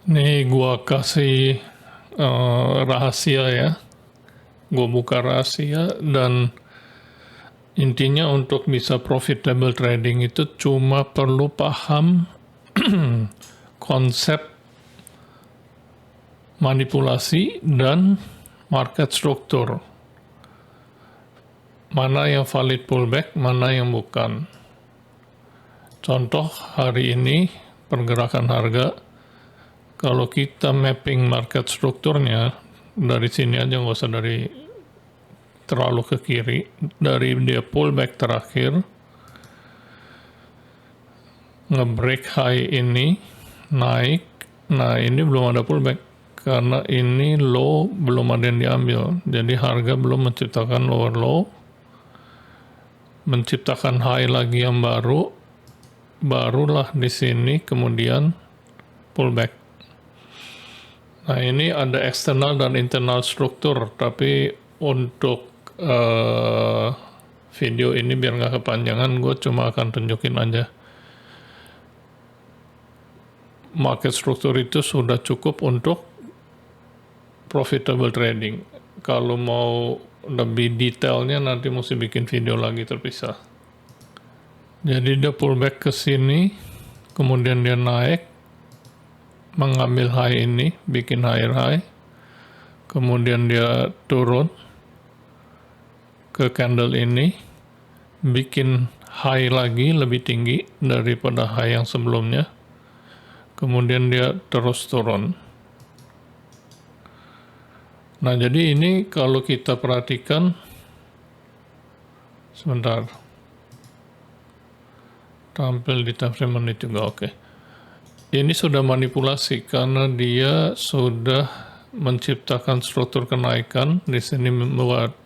Nih gua kasih rahasia ya. Gua buka rahasia dan intinya untuk bisa profitable trading itu cuma perlu paham konsep manipulasi dan market struktur. Mana yang valid pullback, mana yang bukan. Contoh hari ini pergerakan harga, kalau kita mapping market strukturnya dari sini aja, nggak usah dari terlalu ke kiri, dari dia pullback terakhir, nge-break high ini, naik, nah ini belum ada pullback, karena ini low belum ada yang diambil, jadi harga belum menciptakan lower low, menciptakan high lagi yang barulah di sini kemudian pullback. Nah ini ada eksternal dan internal struktur, tapi untuk video ini biar nggak kepanjangan, gue cuma akan tunjukin aja. Market struktur itu sudah cukup untuk profitable trading. Kalau mau lebih detailnya nanti mesti bikin video lagi terpisah. Jadi dia pullback ke sini, kemudian dia naik, mengambil high ini, bikin higher high, kemudian dia turun ke candle ini, bikin high lagi lebih tinggi daripada high yang sebelumnya, kemudian dia terus turun. Nah jadi ini kalau kita perhatikan, sebentar, tampil di time frame menit juga, oke. Ini sudah manipulasi karena dia sudah menciptakan struktur kenaikan, di sini membuat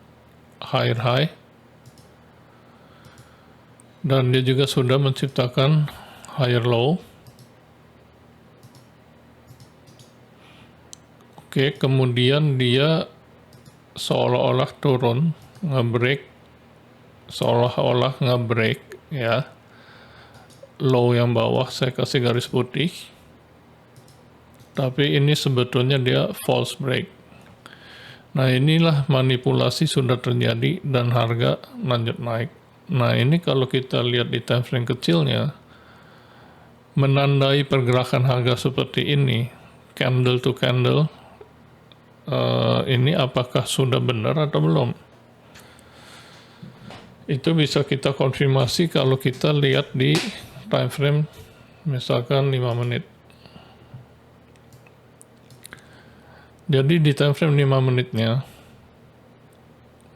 higher high, dan dia juga sudah menciptakan higher low. Oke, kemudian dia seolah-olah turun, nge-break, seolah-olah nge-break ya. Low yang bawah saya kasih garis putih. Tapi ini sebetulnya dia false break. Nah, inilah manipulasi sudah terjadi dan harga lanjut naik. Nah, ini kalau kita lihat di time frame kecilnya, menandai pergerakan harga seperti ini, candle to candle, ini apakah sudah benar atau belum? Itu bisa kita konfirmasi kalau kita lihat di time frame misalkan 5 menit. Jadi di time frame 5 menitnya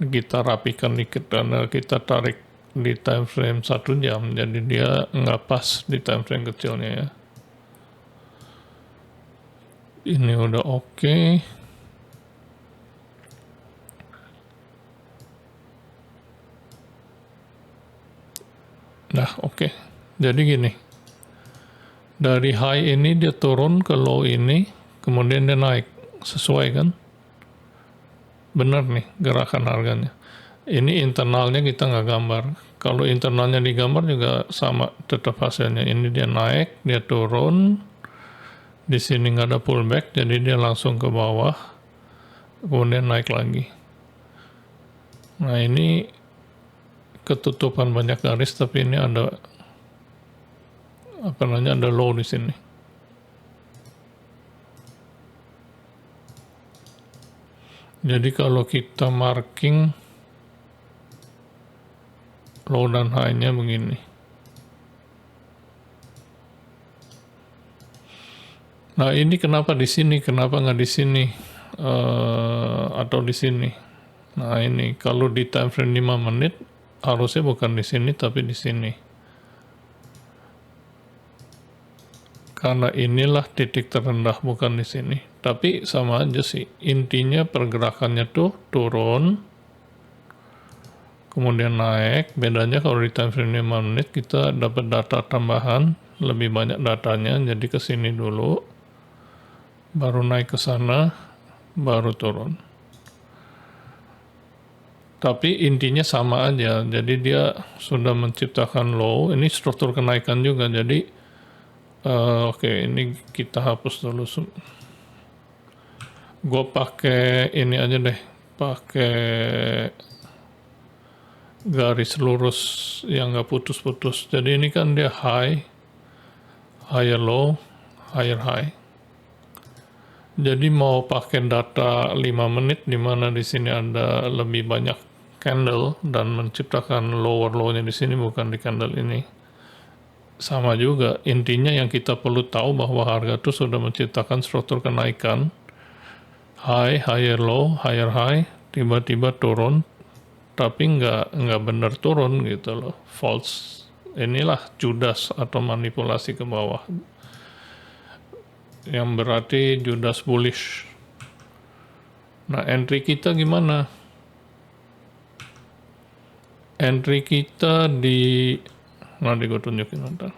kita rapikan dikit karena kita tarik di time frame 1 jam, jadi dia nggak pas di time frame kecilnya ya. Ini udah oke. Nah, oke. Jadi gini. Dari high ini dia turun ke low ini, kemudian dia naik. Sesuai kan? Benar nih gerakan harganya. Ini internalnya kita nggak gambar. Kalau internalnya digambar juga sama tetap hasilnya. Ini dia naik, dia turun. Di sini nggak ada pullback, jadi dia langsung ke bawah. Kemudian naik lagi. Nah ini ketutupan banyak garis, tapi ini ada ada low di sini. Jadi kalau kita marking low dan high-nya begini. Nah ini kenapa di sini, kenapa nggak di sini atau di sini? Nah ini kalau di time frame 5 menit harusnya bukan di sini tapi di sini. Karena inilah titik terendah, bukan di sini. Tapi sama aja sih, intinya pergerakannya tuh turun, kemudian naik. Bedanya kalau di time frame 5 menit kita dapat data tambahan, lebih banyak datanya, jadi ke sini dulu, baru naik ke sana, baru turun. Tapi intinya sama aja, jadi dia sudah menciptakan low, ini struktur kenaikan juga, jadi Oke, ini kita hapus dulu. Gue pakai ini aja deh, pakai garis lurus yang nggak putus-putus. Jadi ini kan dia high, higher low, higher high. Jadi mau pakai data 5 menit di mana di sini ada lebih banyak candle dan menciptakan lower low-nya di sini bukan di candle ini. Sama juga, intinya yang kita perlu tahu bahwa harga itu sudah menciptakan struktur kenaikan, high, higher low, higher high, tiba-tiba turun, tapi nggak benar turun gitu loh, false. Inilah Judas atau manipulasi ke bawah, yang berarti Judas bullish. Nah, entry kita gimana? Entry kita nanti gue tunjukin nanti.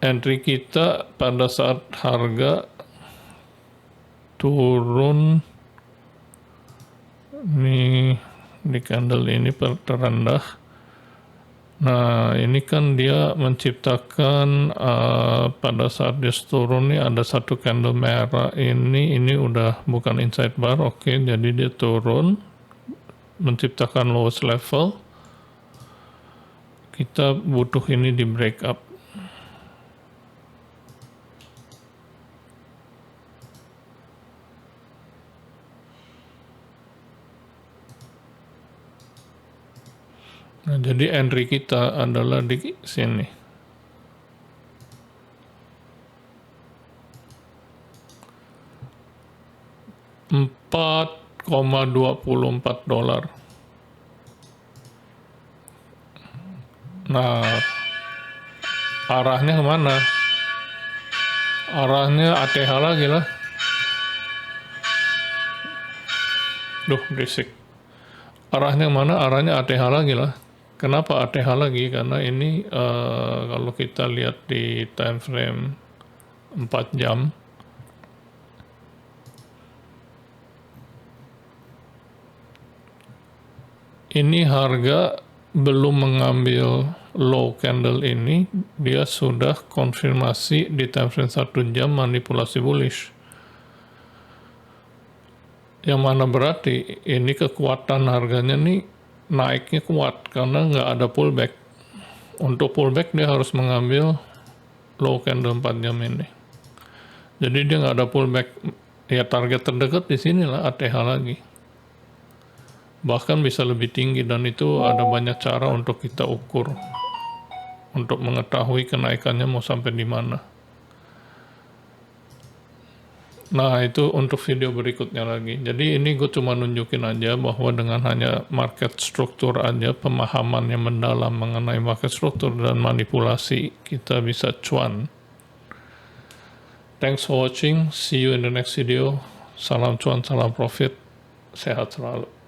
Entry kita pada saat harga turun nih di candle ini terendah. Nah, ini kan dia menciptakan pada saat dia turun nih ada satu candle merah ini udah bukan inside bar, oke, jadi dia turun menciptakan lowest level. Kita butuh ini di break up. Nah, jadi entry kita adalah di sini. $4,24. Nah, arahnya kemana? Arahnya ATH lagi lah. Duh, berisik. Arahnya kemana? Arahnya ATH lagi lah. Kenapa ATH lagi? Karena ini kalau kita lihat di time frame 4 jam, ini harga belum mengambil low candle ini, dia sudah konfirmasi di time frame 1 jam manipulasi bullish. Yang mana berarti ini kekuatan harganya nih naiknya kuat karena nggak ada pullback. Untuk pullback dia harus mengambil low candle 4 jam ini. Jadi dia nggak ada pullback. Ya target terdekat di sini lah, ATH lagi. Bahkan bisa lebih tinggi dan itu ada banyak cara untuk kita ukur. Untuk mengetahui kenaikannya mau sampai di mana. Nah, itu untuk video berikutnya lagi. Jadi ini gue cuma nunjukin aja bahwa dengan hanya market struktur aja, pemahaman yang mendalam mengenai market struktur dan manipulasi, kita bisa cuan. Thanks for watching. See you in the next video. Salam cuan, salam profit. Sehat selalu.